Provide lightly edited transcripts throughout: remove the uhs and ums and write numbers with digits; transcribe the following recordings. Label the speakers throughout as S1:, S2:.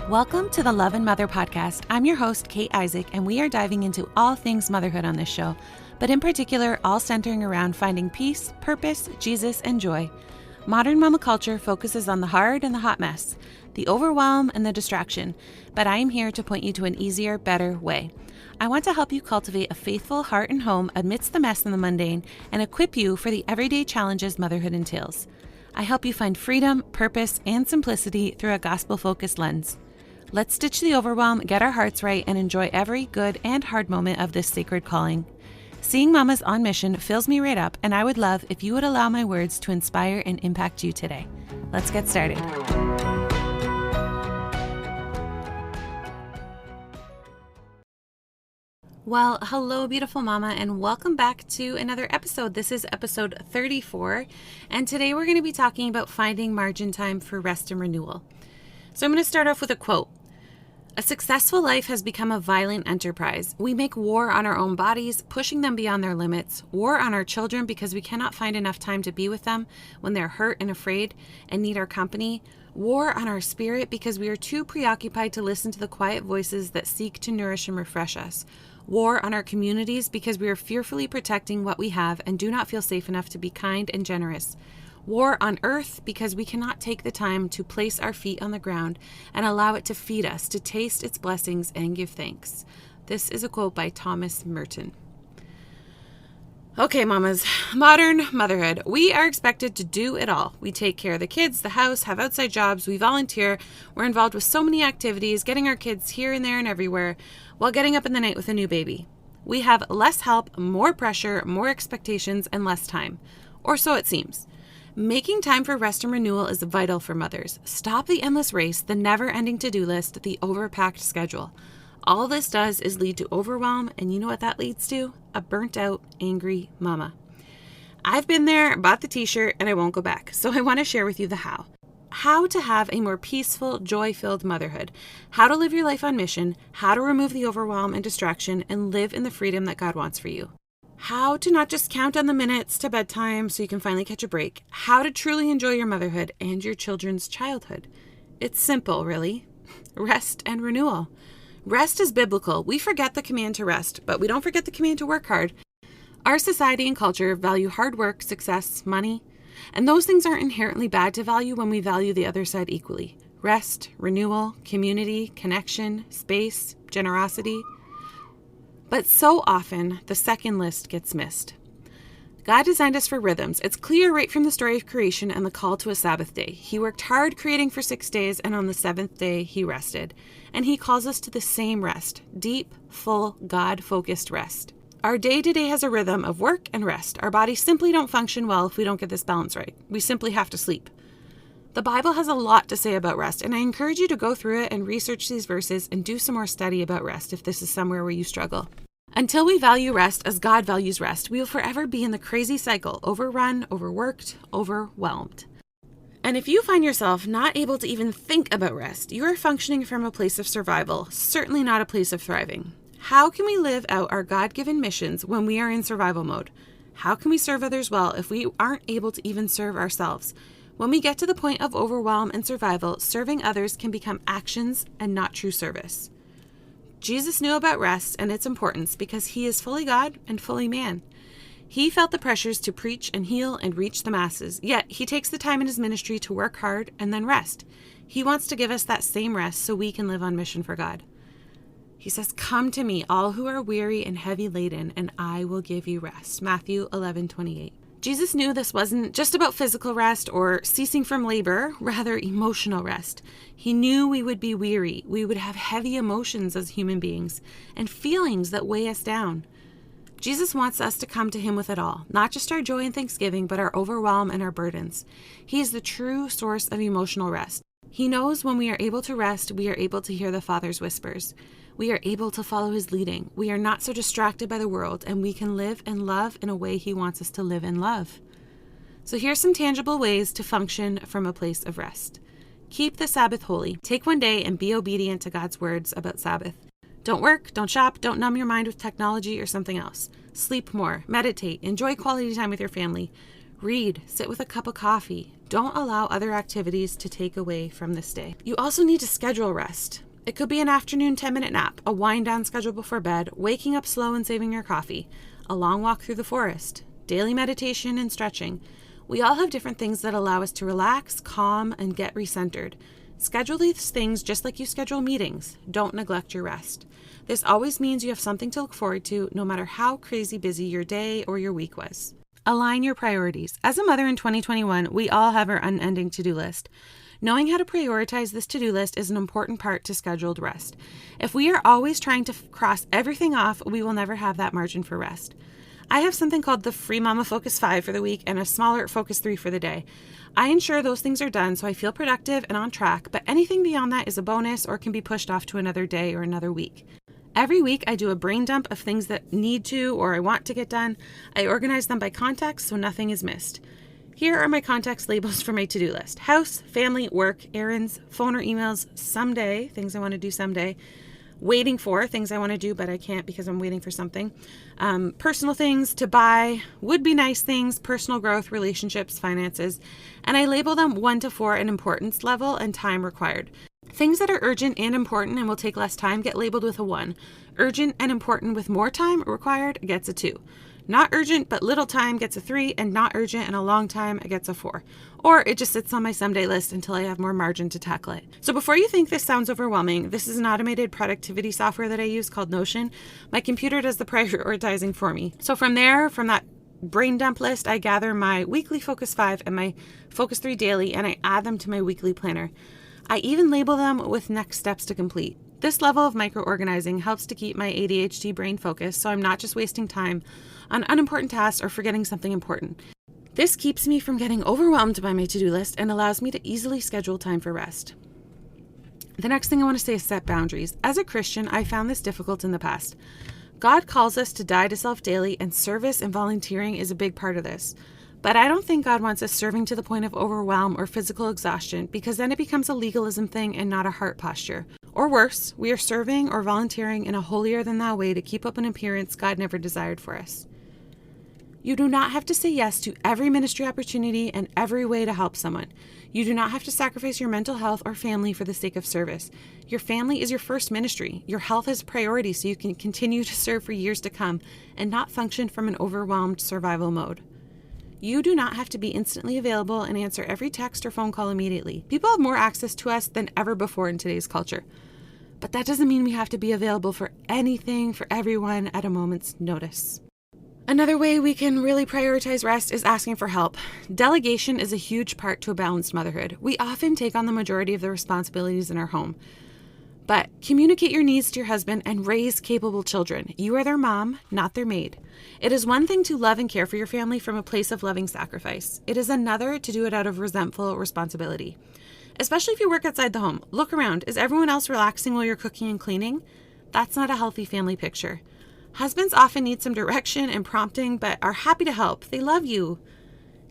S1: Welcome to the Love and Mother podcast. I'm your host, Kait Isaac, and we are diving into all things motherhood on this show, but in particular, all centering around finding peace, purpose, Jesus, and joy. Modern mama culture focuses on the hard and the hot mess, the overwhelm and the distraction, but I am here to point you to an easier, better way. I want to help you cultivate a faithful heart and home amidst the mess and the mundane, and equip you for the everyday challenges motherhood entails. I help you find freedom, purpose, and simplicity through a gospel-focused lens. Let's ditch the overwhelm, get our hearts right, and enjoy every good and hard moment of this sacred calling. Seeing mamas on mission fills me right up, and I would love if you would allow my words to inspire and impact you today. Let's get started. Well, hello, beautiful mama, and welcome back to another episode. This is episode 34, and today we're going to be talking about finding margin time for rest and renewal. So I'm going to start off with a quote. A successful life has become a violent enterprise. We make war on our own bodies, pushing them beyond their limits, war on our children because we cannot find enough time to be with them when they're hurt and afraid and need our company, war on our spirit because we are too preoccupied to listen to the quiet voices that seek to nourish and refresh us, war on our communities because we are fearfully protecting what we have and do not feel safe enough to be kind and generous, war on earth because we cannot take the time to place our feet on the ground and allow it to feed us, to taste its blessings and give thanks. This is a quote by Thomas Merton. Okay, mamas, modern motherhood. We are expected to do it all. We take care of the kids, the house, have outside jobs, we volunteer, we're involved with so many activities, getting our kids here and there and everywhere, while getting up in the night with a new baby. We have less help, more pressure, more expectations, and less time. Or so it seems. Making time for rest and renewal is vital for mothers. Stop the endless race, the never-ending to-do list, the overpacked schedule. All this does is lead to overwhelm, and you know what that leads to? A burnt-out, angry mama. I've been there, bought the t-shirt, and I won't go back, so I want to share with you the how. How to have a more peaceful, joy-filled motherhood. How to live your life on mission, how to remove the overwhelm and distraction, and live in the freedom that God wants for you. How to not just count on the minutes to bedtime so you can finally catch a break. How to truly enjoy your motherhood and your children's childhood. It's simple, really. Rest and renewal. Rest is biblical. We forget the command to rest, but we don't forget the command to work hard. Our society and culture value hard work, success, money, and those things aren't inherently bad to value when we value the other side equally. Rest, renewal, community, connection, space, generosity. But so often, the second list gets missed. God designed us for rhythms. It's clear right from the story of creation and the call to a Sabbath day. He worked hard creating for 6 days, and on the seventh day, he rested. And he calls us to the same rest, deep, full, God-focused rest. Our day-to-day has a rhythm of work and rest. Our bodies simply don't function well if we don't get this balance right. We simply have to sleep. The Bible has a lot to say about rest, and I encourage you to go through it and research these verses and do some more study about rest if this is somewhere where you struggle. Until we value rest as God values rest, we will forever be in the crazy cycle, overrun, overworked, overwhelmed. And if you find yourself not able to even think about rest, you are functioning from a place of survival, certainly not a place of thriving. How can we live out our God-given missions when we are in survival mode? How can we serve others well if we aren't able to even serve ourselves? When we get to the point of overwhelm and survival, serving others can become actions and not true service. Jesus knew about rest and its importance because he is fully God and fully man. He felt the pressures to preach and heal and reach the masses, yet he takes the time in his ministry to work hard and then rest. He wants to give us that same rest so we can live on mission for God. He says, "Come to me, all who are weary and heavy laden, and I will give you rest." Matthew 11:28. Jesus knew this wasn't just about physical rest or ceasing from labor, rather emotional rest. He knew we would be weary. We would have heavy emotions as human beings and feelings that weigh us down. Jesus wants us to come to him with it all, not just our joy and thanksgiving, but our overwhelm and our burdens. He is the true source of emotional rest. He knows when we are able to rest, we are able to hear the Father's whispers. We are able to follow his leading. We are not so distracted by the world, and we can live and love in a way he wants us to live and love. So here's some tangible ways to function from a place of rest. Keep the Sabbath holy. Take one day and be obedient to God's words about Sabbath. Don't work, don't shop, don't numb your mind with technology or something else. Sleep more, meditate, enjoy quality time with your family. Read, sit with a cup of coffee. Don't allow other activities to take away from this day. You also need to schedule rest. It could be an afternoon 10-minute nap, a wind-down schedule before bed, waking up slow and saving your coffee, a long walk through the forest, daily meditation and stretching. We all have different things that allow us to relax, calm, and get recentered. Schedule these things just like you schedule meetings. Don't neglect your rest. This always means you have something to look forward to, no matter how crazy busy your day or your week was. Align your priorities. As a mother in 2021, we all have our unending to-do list. Knowing how to prioritize this to-do list is an important part to scheduled rest. If we are always trying to cross everything off, we will never have that margin for rest. I have something called the Free Mama Focus 5 for the week and a smaller Focus 3 for the day. I ensure those things are done so I feel productive and on track, but anything beyond that is a bonus or can be pushed off to another day or another week. Every week, I do a brain dump of things that need to or I want to get done. I organize them by context so nothing is missed. Here are my context labels for my to-do list. House, family, work, errands, phone or emails, someday, things I want to do someday, waiting for, things I want to do but I can't because I'm waiting for something, personal things to buy, would-be nice things, personal growth, relationships, finances, and I label them 1 to 4 in importance level and time required. Things that are urgent and important and will take less time get labeled with a 1. Urgent and important with more time required gets a 2. Not urgent but little time gets a 3, and not urgent and a long time gets a 4. Or it just sits on my someday list until I have more margin to tackle it. So before you think this sounds overwhelming, this is an automated productivity software that I use called Notion. My computer does the prioritizing for me. So from that brain dump list, I gather my weekly Focus 5 and my Focus 3 daily, and I add them to my weekly planner. I even label them with next steps to complete. This level of micro-organizing helps to keep my ADHD brain focused, so I'm not just wasting time on unimportant tasks or forgetting something important. This keeps me from getting overwhelmed by my to-do list and allows me to easily schedule time for rest. The next thing I want to say is set boundaries. As a Christian, I found this difficult in the past. God calls us to die to self daily, and service and volunteering is a big part of this. But I don't think God wants us serving to the point of overwhelm or physical exhaustion, because then it becomes a legalism thing and not a heart posture. Or worse, we are serving or volunteering in a holier-than-thou way to keep up an appearance God never desired for us. You do not have to say yes to every ministry opportunity and every way to help someone. You do not have to sacrifice your mental health or family for the sake of service. Your family is your first ministry. Your health is a priority so you can continue to serve for years to come and not function from an overwhelmed survival mode. You do not have to be instantly available and answer every text or phone call immediately. People have more access to us than ever before in today's culture. But that doesn't mean we have to be available for anything, for everyone at a moment's notice. Another way we can really prioritize rest is asking for help. Delegation is a huge part to a balanced motherhood. We often take on the majority of the responsibilities in our home. But communicate your needs to your husband and raise capable children. You are their mom, not their maid. It is one thing to love and care for your family from a place of loving sacrifice. It is another to do it out of resentful responsibility. Especially if you work outside the home. Look around. Is everyone else relaxing while you're cooking and cleaning? That's not a healthy family picture. Husbands often need some direction and prompting, but are happy to help. They love you.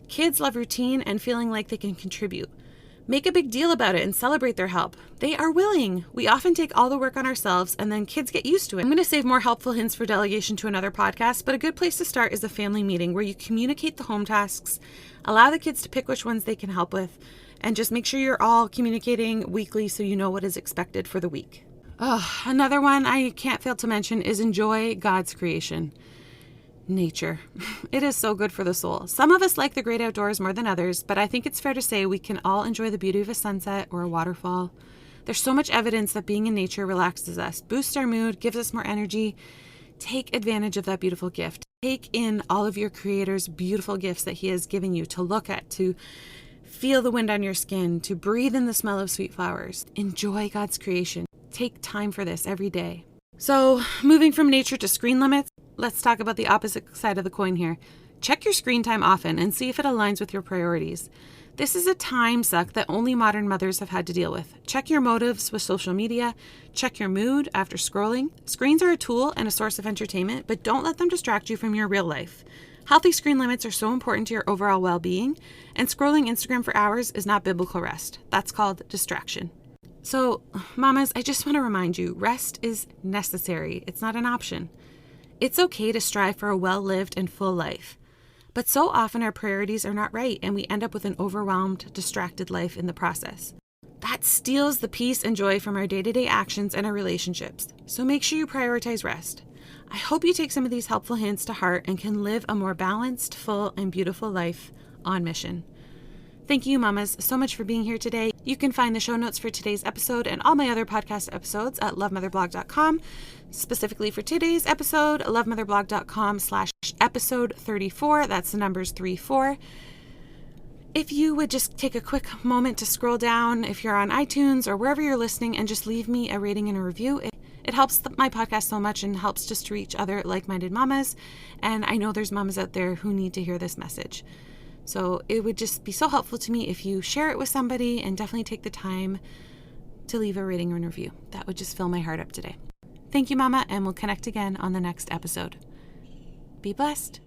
S1: Kids love routine and feeling like they can contribute. Make a big deal about it and celebrate their help. They are willing. We often take all the work on ourselves and then kids get used to it. I'm going to save more helpful hints for delegation to another podcast, but a good place to start is a family meeting where you communicate the home tasks, allow the kids to pick which ones they can help with, and just make sure you're all communicating weekly so you know what is expected for the week. Another one I can't fail to mention is enjoy God's creation. Nature. It is so good for the soul. Some of us like the great outdoors more than others, but I think it's fair to say we can all enjoy the beauty of a sunset or a waterfall. There's so much evidence that being in nature relaxes us, boosts our mood, gives us more energy. Take advantage of that beautiful gift. Take in all of your Creator's beautiful gifts that He has given you to look at, to feel the wind on your skin, to breathe in the smell of sweet flowers. Enjoy God's creation. Take time for this every day. So, moving from nature to screen limits, let's talk about the opposite side of the coin here. Check your screen time often and see if it aligns with your priorities. This is a time suck that only modern mothers have had to deal with. Check your motives with social media. Check your mood after scrolling. Screens are a tool and a source of entertainment, but don't let them distract you from your real life. Healthy screen limits are so important to your overall well-being, and scrolling Instagram for hours is not biblical rest. That's called distraction. So, mamas, I just want to remind you, rest is necessary. It's not an option. It's okay to strive for a well-lived and full life. But so often our priorities are not right, and we end up with an overwhelmed, distracted life in the process. That steals the peace and joy from our day-to-day actions and our relationships. So make sure you prioritize rest. I hope you take some of these helpful hints to heart and can live a more balanced, full, and beautiful life on mission. Thank you, mamas, so much for being here today. You can find the show notes for today's episode and all my other podcast episodes at lovemotherblog.com. Specifically for today's episode, lovemotherblog.com/episode 34. That's the numbers 34. If you would just take a quick moment to scroll down, if you're on iTunes or wherever you're listening, and just leave me a rating and a review. It helps my podcast so much and helps just to reach other like-minded mamas. And I know there's mamas out there who need to hear this message. So it would just be so helpful to me if you share it with somebody, and definitely take the time to leave a rating and review. That would just fill my heart up today. Thank you, mama, and we'll connect again on the next episode. Be blessed.